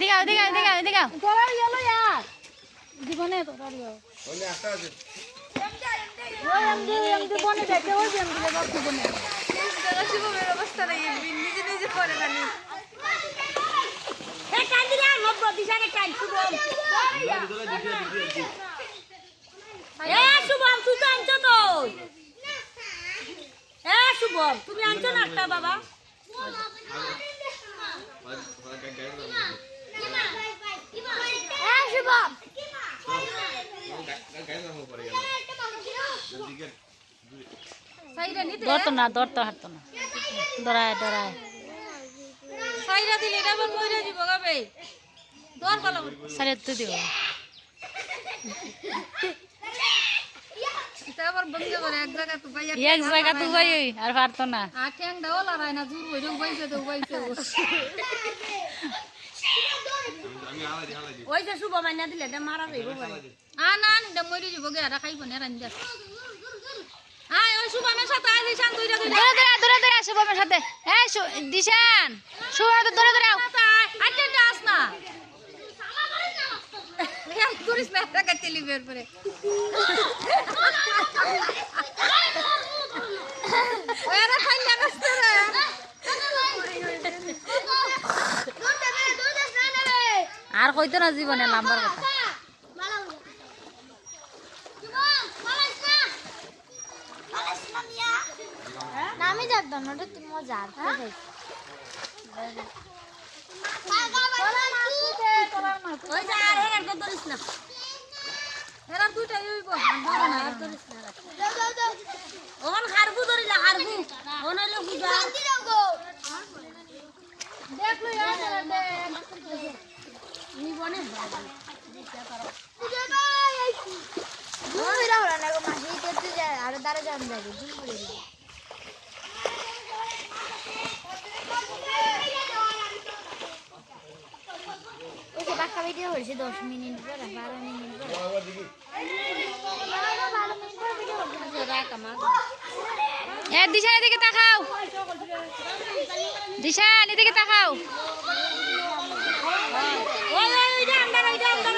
এদিকে এদিকে এদিকে এদিকে তোরা ইয়েলো यार জীবনে তোরা ইয়েলো ওনে একটা আছে ওই এমডি বনে দেখে ওই এমডি বাপ জীবনে দাদা শুভমের অবস্থা নাই নিজে নিজে করে জানি এ কান্দিরা নব্বই দিশানে কান শুভম এ শুভম তুই তো আনছো তো এ শুভম তুমি আনছো না একটা বাবা এ শুভম সাইরা নিতে দৌড়তো হাঁটতো না ডরায় সাইরা দিলে এটা আবার মইরা দিব গাবে দর পালা সারে তো দিব এটা আবার বন্ধ করে এক জায়গা তো ভাই এক জায়গা তো যাই আর পারতো না আর ঠ্যাং দাও লড়াই না জুর হইলো বাইছে তো বাইছে ওই যে শুভ মাইনা দিলে এটা মারা যাইব ভাই না এটা মইরে দিব গে আর খাইব না রান্দা আয় ওই শুভমের সাথে আয় দিশান দুইটা দৌড়ে শুভমের সাথে এই দিশান শুভমের দৌড়ে আইতে আস না লেয়া করিস না টাকা টেলিভিশন পরে ওরা ফাইলা রাস্তা রে আর কইতো না জীবনে নাম্বার কথা নামি যাকদম ওটা তুমি মজা ওই যা আর এর কত ধরিস না এরা দুইটা হইব ধরো না আর ধরিস না ওন খারবু ধরিলা খারবু ওন হইলো পূজা দেখ লই আর দেখ নি বনে ঘুমিরা হলো না গো মাসি করতে যায় আর দাঁড়া যান যাবে ঘুম করে দিই ওই যে বাক্কা ভিডিও হয়েছে 10 মিনিট পরে 12 মিনিট পরে 12 মিনিট পরে ভিডিও হয়েছে রাখা মা এ দিশান এদিকে তাকাও দিশান এদিকে তাকাও ওই ওই যা আমরা ওই যা আমরা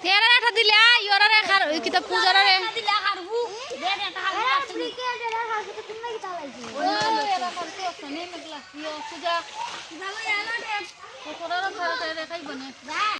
তেরা রাখা দিলে ইওরা রেখার কিতা পূজারা রে দিলা হারবু দে দে তা হারবু ক্রিকেটের হাসতে তুমি কি চালাইছো ওই এরা করতে আছে নেই মেঘলা ইও পূজা ভালো এলা দে ও তোরা খাওয়া খাই বনে